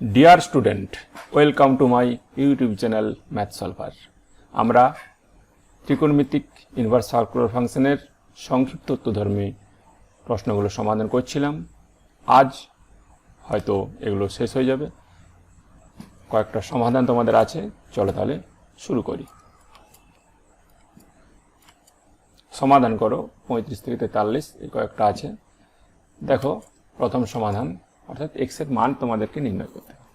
Dear student, welcome to my YouTube channel Math Solver. আমরা ত্রিকোণমিতিক inverse circular ফাংশনের সংক্ষিপ্ত উত্তরধর্মী প্রশ্নগুলো সমাধান করছিলাম। আজ হয়তো এগুলো শেষ হয়ে যাবে, কয়েকটা সমাধান তোমাদের আছে। চলো তাহলে শুরু করি। সমাধান করো 35 থেকে 43, এই কয়েকটা আছে। দেখো প্রথম সমাধান, অর্থাৎ x এর মান তোমাদেরকে নির্ণয় করতে হবে।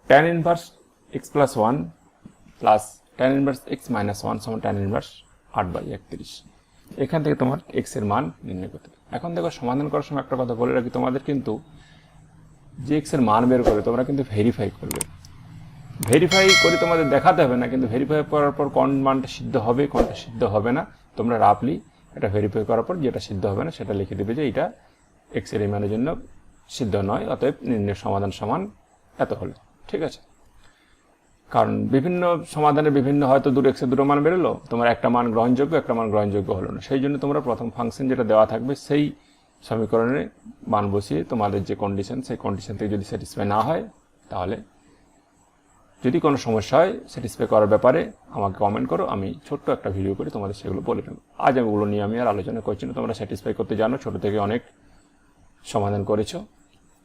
tan inverse x plus 1 plus tan inverse x minus 1 সমান tan ইনভার্স 8/31। এখান থেকে তোমার x এর মান নির্ণয় করতে হবে। এখন দেখো সমাধান করার সময় একটা কথা বলে রাখি, তোমাদের কিন্তু যে x এর মান বের করে তোমরা কিন্তু ভেরিফাই করবে। ভেরিফাই করে তোমাদের দেখাতে হবে না, কিন্তু ভেরিফাই করার পর কোন মানটা সিদ্ধ হবে কোনটা সিদ্ধ হবে না তোমরা রাফলি এটা ভেরিফাই করার পর যেটা সিদ্ধ হবে না সেটা লিখে দেবে যে এটা x এর এই মানের জন্য সিদ্ধ নয়, অতএব নির্ণয় সমাধান সমান এত হলো। ঠিক আছে, কারণ বিভিন্ন সমাধানে বিভিন্ন হয়তো দুটো x এর দুটো মান বেরোলো, তোমার একটা মান গ্রহণযোগ্য একটা মান গ্রহণযোগ্য হলো না, সেই জন্য তোমরা প্রথম ফাংশন যেটা দেওয়া থাকবে সেই সমীকরণে মান বসিয়ে তোমাদের যে কন্ডিশন সেই কন্ডিশন থেকে যদি স্যাটিসফাই না হয়, তাহলে যদি কোনো সমস্যা হয় স্যাটিসফাই করার ব্যাপারে আমাকে কমেন্ট করো, আমি ছোট্ট একটা ভিডিও করে তোমাদের সেগুলো বলে নেব। আজ আমি ওগুলো নিয়ে আর আলোচনা করছি না, তোমরা স্যাটিসফাই করতে জানো, ছোট থেকে অনেক সমাধান করেছো।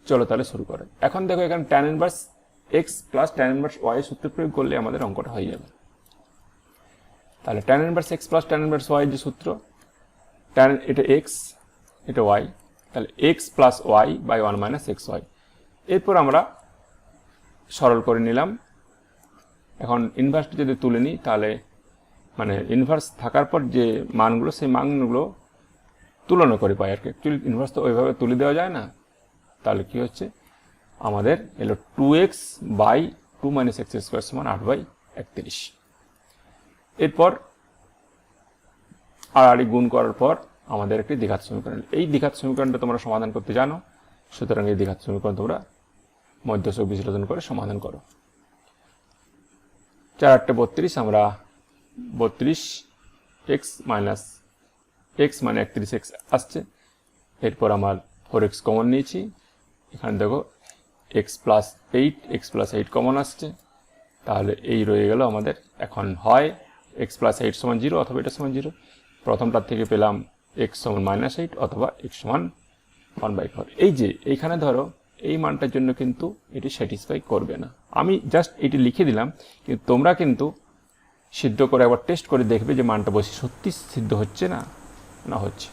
চলো তাহলে শুরু করে। এখন দেখো এখানে tan inverse x plus tan inverse y সূত্র প্রয়োগ করলে আমাদের অঙ্কটা হয়ে যাবে। তাহলে tan inverse x plus tan inverse y যে সূত্র, tan এটা x এটা y, তাহলে x plus y by 1 minus xy। এরপর আমরা সরল করে নিলাম। এখন ইনভার্সটা যদি তুলে নিই, তাহলে মানে ইনভার্স থাকার পর যে মানগুলো সেই মানগুলো তুলনা করে পাই আর কি। অ্যাকচুয়ালি ইনভার্স তো ওইভাবে তুলে দেওয়া যায় না। তাহলে কি হচ্ছে আমাদের এলো 2x by 2 minus x square সমান 8/31। এরপর আর গুণ করার পর আমাদের একটি দ্বিঘাত সমীকরণ। এই দ্বিঘাত সমীকরণটা তোমরা সমাধান করতে জানো, সুতরাং এই দ্বিঘাত সমীকরণ তোমরা মধ্যসূচক বিশ্লেষণ করে সমাধান করো। 4×8 = 32, আমরা 32x মাইনাস x মানে 31x আসছে। এরপর আমার 4x কমন নিয়েছি, এখানে দেখো x প্লাস 8 কমন আসছে, তাহলে এই রয়ে গেল আমাদের। এখন হয় x প্লাস 8 সমান 0 অথবা এটা সমান 0। প্রথমটার থেকে পেলাম x সমান -8 অথবা x সমান 1/4। এই যে এইখানে ধরো এই মানটার জন্য কিন্তু এটি স্যাটিসফাই করবে না, আমি জাস্ট এটি লিখে দিলাম, কিন্তু তোমরা কিন্তু সিদ্ধ করে একবার টেস্ট করে দেখবে যে মানটা বসে সত্যি সিদ্ধ হচ্ছে না হচ্ছে।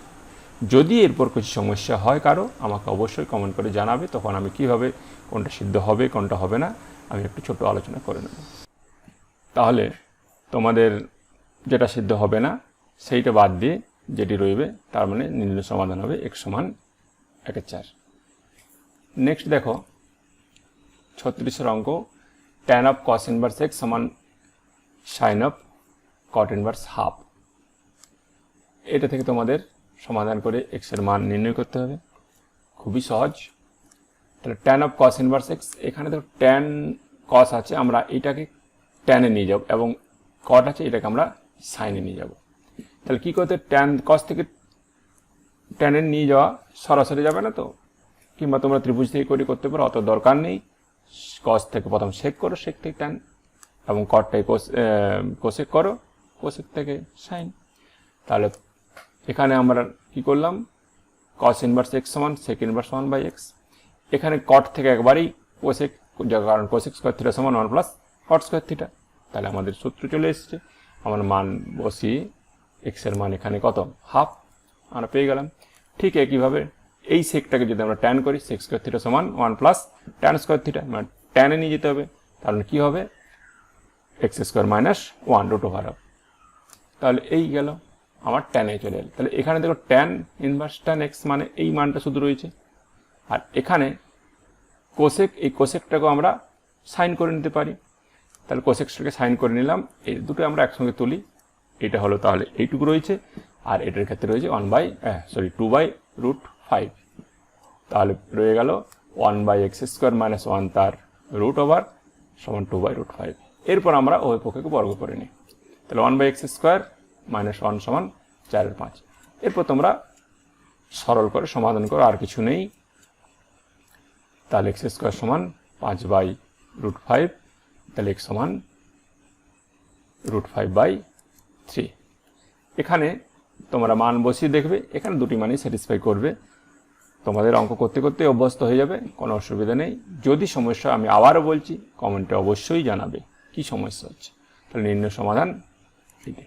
যদি এরপর কিছু সমস্যা হয় কারো, আমাকে অবশ্যই কমেন্ট করে জানাবে, তখন আমি কিভাবে কোনটা সিদ্ধ হবে কোনটা হবে না আমি একটু ছোট আলোচনা করে নেব। তাহলে তোমাদের যেটা সিদ্ধ হবে না সেইটা বাদ দিয়ে যেটি রইবে তার মানে নির্ণয় সমাধান হবে x সমান 1/4। নেক্সট দেখো 36 অঙ্ক, tan of cos inverse x সমান sin of cot inverse half. এটা থেকে তোমাদের সমাধান করে x এর মান নির্ণয় করতে হবে, খুবই সহজ। তাহলে tan of cos inverse x, এখানে দেখো tan cos আছে, আমরা এটাকে tan এ নিয়ে যাব, এবং cot আছে এটাকে আমরা sin এ নিয়ে যাব। তাহলে কি করতে, tan cos থেকে tan এ নিয়ে যাওয়া সরাসরি যাবে না তো, কিংবা তোমরা ত্রিভুজ থেকে করতে পারো, অত দরকার নেই। cos থেকে প্রথম sec করো, sec থেকে tan, এবং cotটাই cosec করো, cosec থেকে sin। তাহলে এখানে আমরা কি করলাম, cos ইনভার্স x সমান sec ইনভার্স 1/x। এখানে cot থেকে একবারই cosec, কারণ cosec স্কয়ার থিটা সমান 1 প্লাস cot স্কয়ার থিটা। তাহলে আমাদের সূত্র চলে এসেছে, আমার মান বসিয়ে x এর মান এখানে কত, হাফ আমরা পেয়ে গেলাম। ঠিক একইভাবে এই সেকটাকে যদি আমরা tan করি, sec স্কয়ার থিটা সমান 1 প্লাস tan স্কয়ার থিটা, মানে tan এ নিয়ে যেতে হবে, তাহলে কি হবে x square minus 1 root over half. তাহলে এই গেল আমার tan এ চলে এলো। তাহলে এখানে দেখো tan ইনভার্স tan x মানে এই মানটা শুধু রয়েছে, আর এখানে কোসেক, এই কোসেকটাকে আমরা সাইন করে নিতে পারি। তাহলে কোসেকটাকে সাইন করে নিলাম, এই দুটো আমরা একসঙ্গে তুলি, এটা হলো তাহলে এইটুকু রয়েছে, আর এটার ক্ষেত্রে রয়েছে 2/√5। তাহলে রয়ে গেল 1/x স্কোয়ার মাইনাস 1 তার রুট ওভার সমান 2/√5। এরপর আমরা ওই পক্ষকে বর্গ করে নিই, তাহলে 1/x স্কোয়ার মাইনাস 1 সমান 4/5। এরপর তোমরা সরল করে সমাধান করো, আর কিছু নেই। তাহলে x স্কোয়ার সমান 5/√5, তাহলে x সমান √5/3। এখানে তোমরা মান বসিয়ে দেখবে, এখানে দুটি মানই স্যাটিসফাই করবে। তোমাদের অঙ্ক করতে করতে অভ্যস্ত হয়ে যাবে, কোনো অসুবিধা নেই। যদি সমস্যা, আমি আবারও বলছি, কমেন্টে অবশ্যই জানাবে কি সমস্যা হচ্ছে। তাহলে নির্ণয় সমাধান এটি।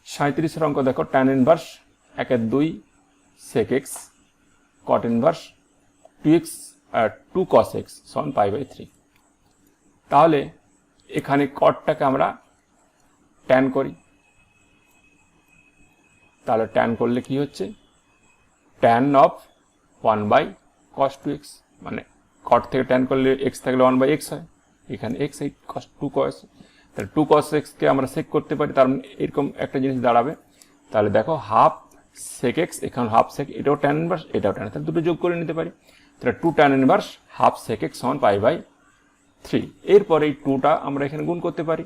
37 অঙ্ক দেখো, tan inverse 1/2 sec x cot inverse 2 cos x সমান π/3। তাহলে এখানে কটটাকে আমরা ট্যান করি, তাহলে ট্যান করলে কি হচ্ছে, ট্যান অফ 1/cos 2x, মানে কট থেকে ট্যান করলে x থাকলে 1/x হয়, এখানে x 2 cos, তাহলে 2 cos x কে আমরা সেক করতে পারি, তার মানে এরকম একটা জিনিস দাঁড়াবে। তাহলে দেখো হাফ সেক x, এখানে হাফ সেক, এটাও ট্যান ইনভার্স, এটাও ট্যান, তাহলে দুটো যোগ করে নিতে পারি। তাহলে 2 tan ইনভার্স হাফ সেক x সমান π/3। এরপরে এই 2টা আমরা এখানে গুণ করতে পারি,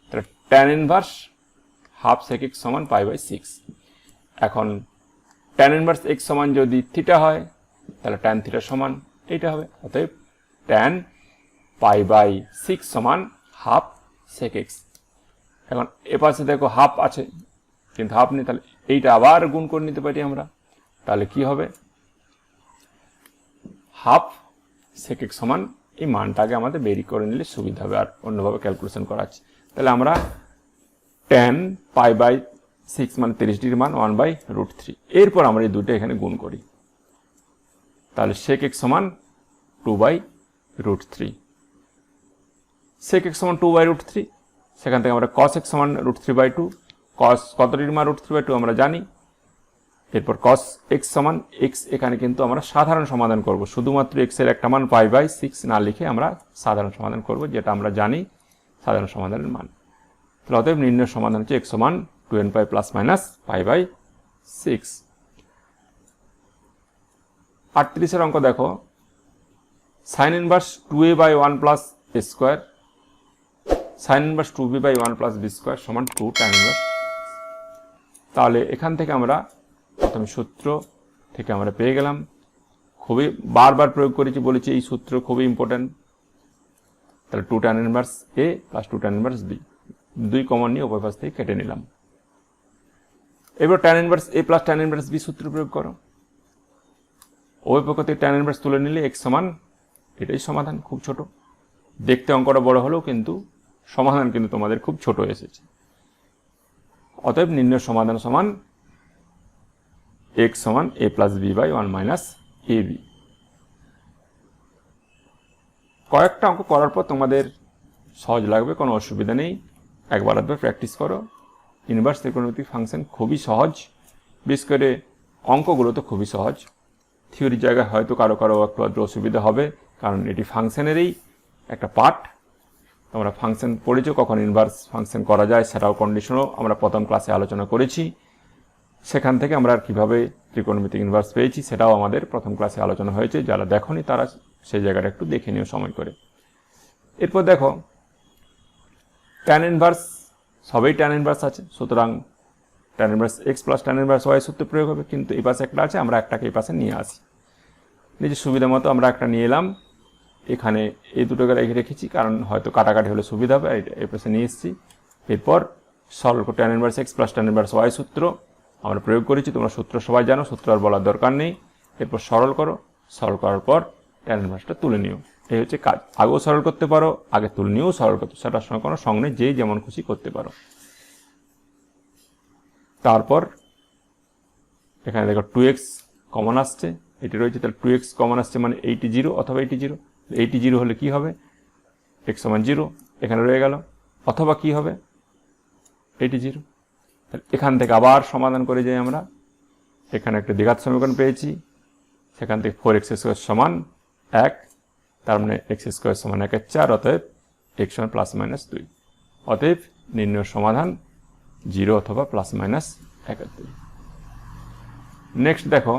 তাহলে tan ইনভার্স হাফ সেক x সমান π/6। এখন tan ইনভার্স x সমান যদি থিটা হয়, তাহলে tan থিটা সমান এইটা হবে, অতএব tan π/6 সমান হাফ সেক x। এখন এপাশে দেখো হাফ আছে কিন্তু হাফ নেই, তাহলে এইটা আবার গুণ করে নিতে পারি আমরা, তাহলে কি হবে, হাফ সেক x সমান, এই মানটাকে আমাদের বেরি করে নিলে সুবিধা হবে, আর অন্যভাবে ক্যালকুলেশন করা আছে। তাহলে আমরা tan π/6 মানে 30 ডিগ্রি মান 1/√3, এরপর আমরা এই দুটো এখানে গুণ করি, তাহলে সেক x সমান 2/√3, সেক x সমান 2/√3, সেখান থেকে আমরা cos x সমান √3/2, cos কত ডিগ্রি মান √3/2 আমরা জানি। এরপর cos x সমান x, এখানে কিন্তু আমরা সাধারণ সমাধান করব, শুধুমাত্র x এর একটা মান π/6 না লিখে আমরা সাধারণ সমাধান করব, যেটা আমরা জানি সাধারণ সমাধানের মান। তাহলে অতএব নির্ণয় সমাধান হচ্ছে x সমান 2nπ ± π/6। 38 অঙ্ক দেখো, sin inverse 2a/1 + a square sin inverse 2b/1 + b square সমান 2 tan ইনভার্স। তাহলে এখান থেকে আমরা প্রথমে সূত্র থেকে আমরা পেয়ে গেলাম, খুবই বারবার প্রয়োগ করেছি, বলেছি এই সূত্র খুবই ইম্পর্টেন্ট। তাহলে 2 tan inverse a + 2 tan inverse b, দুই কমন নিয়ে উভয় পাশ থেকে কেটে নিলাম। এবার tan inverse a + tan inverse b সূত্র প্রয়োগ করো, উভয় পক্ষ থেকে tan ইনভার্স তুলে নিলে x সমান, এটাই সমাধান, খুব ছোট। দেখতে অঙ্কটা বড় হলেও কিন্তু সমাধান কিন্তু তোমাদের খুব ছোট এসেছে। অতএব নির্ণয় সমাধান সমান x সমান a + b/1 - ab। কয়েকটা অঙ্ক করার পর তোমাদের সহজ লাগবে, কোনো অসুবিধা নেই, একবার আধবার প্র্যাকটিস করো। ইনভার্স ত্রিকোণমিতিক ফাংশন খুবই সহজ, বিশেষ করে অঙ্কগুলো তো খুবই সহজ। থিওরির জায়গায় হয়তো কারো কারো একটু আধটু অসুবিধা হবে, কারণ এটি ফাংশনেরই একটা পার্ট। তোমরা ফাংশন পড়েছো, কখন ইনভার্স ফাংশন করা যায় সেটাও কন্ডিশনও আমরা প্রথম ক্লাসে আলোচনা করেছি। সেখান থেকে আমরা কিভাবে ত্রিকোণমিতিক ইনভার্স পেয়েছি সেটাও আমাদের প্রথম ক্লাসে আলোচনা হয়েছে, যারা দেখোনি তারা সেই জায়গাটা একটু দেখে নিও সময় করে। এরপর দেখো tan ইনভার্স, সবই tan ইনভার্স আছে, সুতরাং tan inverse x + tan inverse y সূত্র প্রয়োগ হবে, কিন্তু এই পাশে একটা আছে, আমরা একটাকে এই পাশে নিয়ে আসি, নিজের সুবিধা মতো আমরা একটা নিয়ে এলাম, এখানে এই দুটোকে রেখেছি, কারণ হয়তো কাটাকাটি হলে সুবিধা হবে, এই পাশে নিয়ে এসেছি। এরপর সরল tan inverse x + tan inverse y সূত্র আমরা প্রয়োগ করেছি, তোমরা সূত্র সবাই জানো, সূত্র আর বলার দরকার নেই। এরপর সরল করো, সরল করার পর tan ইনভার্সটা তুলে নিও, এই হচ্ছে কাজ। আগেও সরল করতে পারো, আগে তুলে নিয়েও সরল করতে, সেটার সঙ্গে কোনো সঙ্গ নেই, যেই যেমন খুশি করতে পারো। তারপর এখানে দেখো 2x কমন আসছে, এটি রয়েছে, তাহলে 2x কমন আসছে মানে এইটি 0 অথবা এইটি 0, এইটি 0 হলে কি হবে, x সমান 0 এখানে রয়ে গেল, অথবা কি হবে এইটি 0। তাহলে এখান থেকে আবার সমাধান করে যাই আমরা, এখানে একটা দ্বিঘাত সমীকরণ পেয়েছি, সেখান থেকে 4x² সমান 1, তার মানে x² সমান 1/4, অতএব x সমান ±2। অতএব নির্ণয় সমাধান 0 অথবা ±1/2। নেক্সট দেখো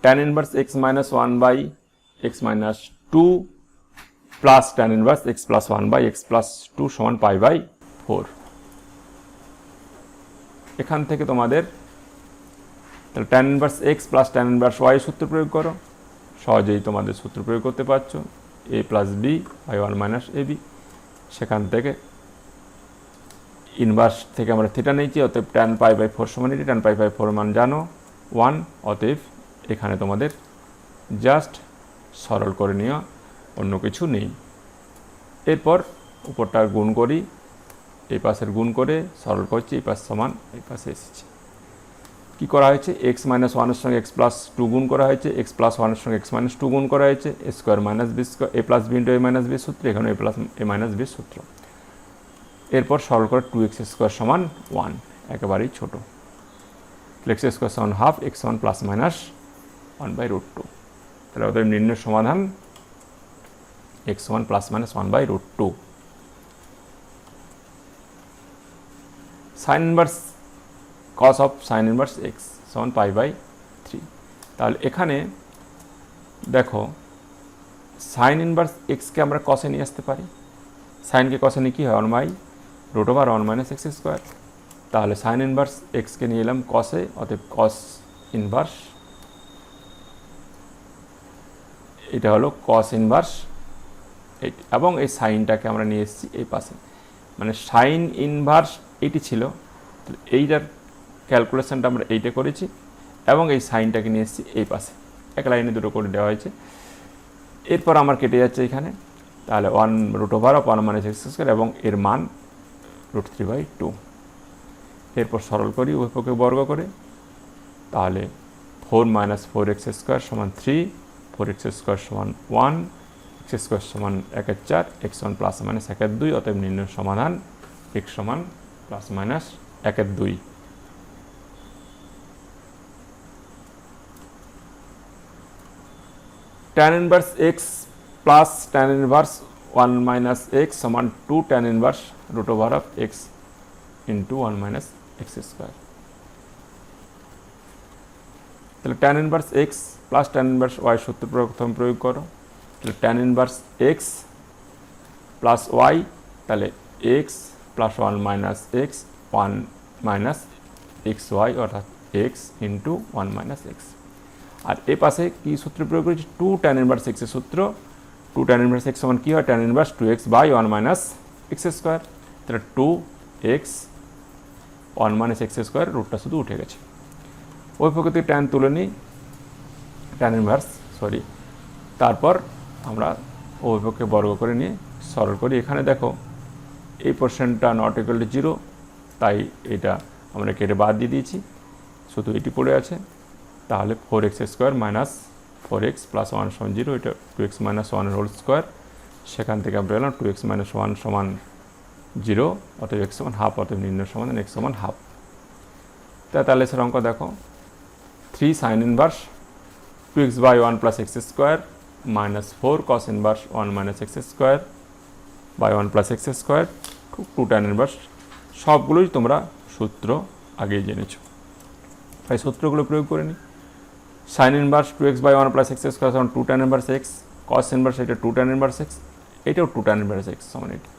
tan inverse x - 1/x - 2 plus tan inverse x + 1/x + 2 সমান π/4। এখান থেকে তোমাদের তাহলে tan inverse x + tan inverse y সূত্র প্রয়োগ করো, সহজেই তোমাদের সূত্র প্রয়োগ করতে পারছো, a plus B by 1 minus A B. সেখান থেকে ইনভার্স থেকে আমরা থিটা নিয়েছি, অতএব tan পাই বাই 4 সমান এটি, tan পাই বাই 4 মান জানো 1, অতএব এখানে তোমাদের জাস্ট সরল করে নেওয়া, অন্য কিছু নেই। এরপর উপরটার গুণ করি, এই পাশের গুণ করে সরল করছি, এই পাশ সমান এই পাশে এসেছে। কী করা হয়েছে, এক্স মাইনাস ওয়ানের সঙ্গে এক্স প্লাস টু গুণ করা হয়েছে, এক্স প্লাস ওয়ানের সঙ্গে এক্স মাইনাস টু গুণ করা হয়েছে, এ স্কোয়ার মাইনাস বি স্কোয়ার, এ প্লাস বি ইন্টু এ মাইনাস বি সূত্র, এখানে এ প্লাস এ মাইনাস বি সূত্র। এরপর সরল করে 2x স্কোয়ার সমান 1, একেবারেই ছোটো। এক্স স্কোয়ার সমান হাফ, এক্স সমান প্লাস মাইনাস 1/√2। তাহলে ওদের নির্ণয় সমাধান এক্স সমান plus minus 1/√2। Sign inverse cos of sign inverse x সমান π/3। তাহলে এখানে দেখো সাইন ইনভার্স এক্সকে আমরা কসে নিয়ে আসতে পারি, সাইনকে কসে নিয়ে কী হয় 1/√1 মাইনাস এক্স স্কোয়ার। তাহলে সাইন ইনভার্স এক্সকে নিয়ে এলাম কসে, অতএব কস ইনভার্স, এটা হলো কস ইনভার্স এইটি, এবং এই সাইনটাকে আমরা নিয়ে এসেছি এই পাশে, মানে সাইন ইনভার্স এইটি ছিল, এইটার ক্যালকুলেশনটা আমরা এইটা করেছি এবং এই সাইনটাকে নিয়ে এসেছি এই পাশে, এক লাইনে দুটো করে দেওয়া হয়েছে। এরপর আমার কেটে যাচ্ছে এখানে, তাহলে 1/√1 মাইনাস এক্স স্কোয়ার এবং এর মান √3/2। এরপর সরল করি উভয়পক্ষে বর্গ করে, তাহলে 4 মাইনাস 4x স্কোয়ার সমান 3, 4x স্কোয়ার সমান 1, x স্কোয়ার সমান 1/4, x সমান প্লাস মাইনাস 1/2, অতএব নির্ণয় সমাধান x সমান plus minus 1/2। tan inverse x plus tan inverse 1 minus x সমান 2 tan inverse √x into 1 minus x square. তাহলে tan inverse x plus tan inverse y সূত্র প্রথম প্রয়োগ করো, তাহলে tan inverse x plus y, তাহলে x plus 1 minus x 1 minus xy অর্থাৎ x into 1 minus x। আর এ পাশে কী সূত্র প্রয়োগ করেছি, 2 tan ইনভার্স x এর সূত্র, 2 tan ইনভার্স x সমান কী হয়, tan inverse 2x by 1 minus x square. তাহলে 2x 1 মাইনাস এক্স স্কোয়ার, রুটটা শুধু উঠে গেছে। ওই পক্ষ থেকে ট্যান তুলে নিই, ট্যান ইনভার্স তারপর আমরা ওই পক্ষে বর্গ করে নিয়ে সরল করি। এখানে দেখো এই পোর্শনটা নট ইকুয়াল টু 0, তাই এটা আমরা কেটে বাদ দিয়ে দিয়েছি, শুধু এটি পড়ে আছে। তাহলে 4x square minus 4x plus 1 সমান 0, এটা 2x মাইনাস 1 হোল স্কোয়ার। সেখান থেকে আমরা পেলাম 2x মাইনাস 1 সমান 0, অতএব x সমান হাফ, অতএব নির্ণয় সমাধান x সমান হাফ। তাহলে সের অঙ্ক দেখো, 3 sine inverse 2x by 1 plus x square minus 4 cos inverse 1 minus x square by 1 plus x square 2 tan inverse. সবগুলোই তোমরা সূত্র আগেই জেনেছ, তাই সূত্রগুলো প্রয়োগ করে নিই। Sine inverse 2x by 1 plus x square সমান 2 tan inverse x, cos inverse এটা 2 tan ইনভার্স এক্স, এটাও 2 tan ইনভার্স এক্স সমান এটা।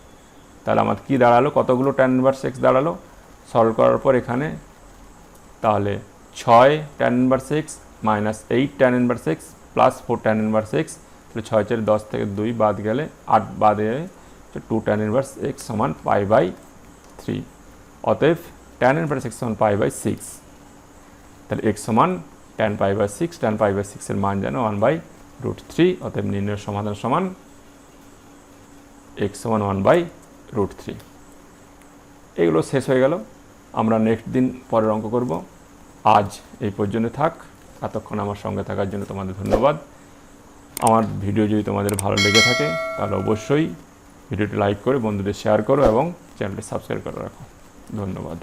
তাহলে আমার কী দাঁড়ালো, কতগুলো tan ইনভার্স এক্স দাঁড়ালো সরল করার পর এখানে, তাহলে 6 tan inverse x minus 8 tan inverse x plus 4 tan inverse x, তাহলে 6 4 10 থেকে 2 বাদ গেলে 8 বাদ গেলে 2 tan ইনভার্স এক্স সমান π/3। অতএব tan ইনভার্স এক্স সমান π/6, তাহলে এক্স সমান tan π/6, tan π/6 এর মান জানো 1/√3, অতএব নির্ণয় সমাধান সমান এক্স সমান 1/√3। এগুলো শেষ হয়ে গেল, আমরা নেক্সট দিন পরের অঙ্ক করব। আজ এই পর্যন্ত থাক, এতক্ষণ আমার সঙ্গে থাকার জন্য তোমাদের ধন্যবাদ। আমার ভিডিও যদি তোমাদের ভালো লেগে থাকে তাহলে অবশ্যই ভিডিওটি লাইক করে বন্ধুদের শেয়ার করো এবং চ্যানেলটি সাবস্ক্রাইব করে রাখো। ধন্যবাদ।